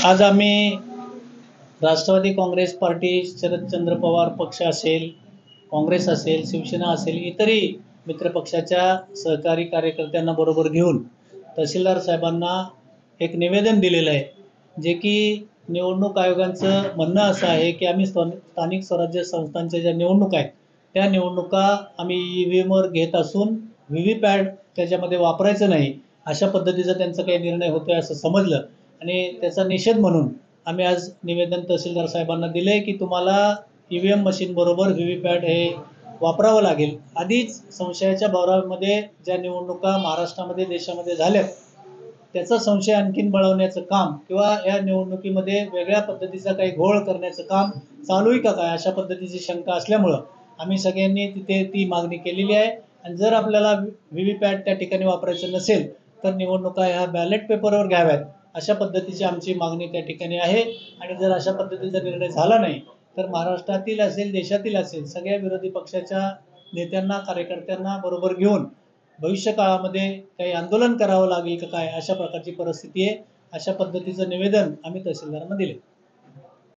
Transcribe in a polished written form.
आज आम्ही राष्ट्रवादी काँग्रेस पार्टी, शरदचंद्र पवार पक्ष असेल, काँग्रेस असेल, शिवसेना असेल, इतरही मित्रपक्षाच्या सहकारी कार्यकर्त्यांना बरोबर घेऊन तहसीलदार साहेबांना एक निवेदन दिलेलं आहे, जे की निवडणूक आयोगाचं म्हणणं असं आहे की आम्ही स्थानिक स्वराज्य संस्थांच्या ज्या निवडणुका आहेत त्या निवडणुका आम्ही EVMवर घेत असून व्हीव्हीपॅट त्याच्यामध्ये वापरायचं नाही, अशा पद्धतीचा त्यांचा काही निर्णय होतोय असं समजलं आणि त्याचा निषेध म्हणून आम्ही आज निवेदन तहसीलदार साहेबांना दिले की तुम्हाला EVM मशीन बरोबर व्हीव्हीपॅट हे वापरावं लागेल. आधीच संशयाच्या भरामध्ये ज्या निवडणुका महाराष्ट्रामध्ये देशामध्ये झाल्यात त्याचा संशय आणखीन बळवण्याचं काम किंवा या निवडणुकीमध्ये वेगळ्या पद्धतीचा काही घोळ करण्याचं काम चालू आहे का काय, अशा पद्धतीची शंका असल्यामुळं आम्ही सगळ्यांनी तिथे ती मागणी केलेली आहे. आणि जर आपल्याला व्हीव्हीपॅट त्या ठिकाणी वापरायचं नसेल तर निवडणुका ह्या बॅलेट पेपरवर घ्याव्यात, अशा पद्धतीची आमची मागणी त्या ठिकाणी आहे. आणि जर अशा पद्धतीचा निर्णय झाला नाही तर महाराष्ट्रातील असेल, देशातील असेल, सगळ्या विरोधी पक्षाच्या नेत्यांना, कार्यकर्त्यांना बरोबर घेऊन भविष्य काळामध्ये काही आंदोलन करावं लागेल का काय, अशा प्रकारची परिस्थिती आहे. अशा पद्धतीचं निवेदन आम्ही तहसीलदारांना दिले.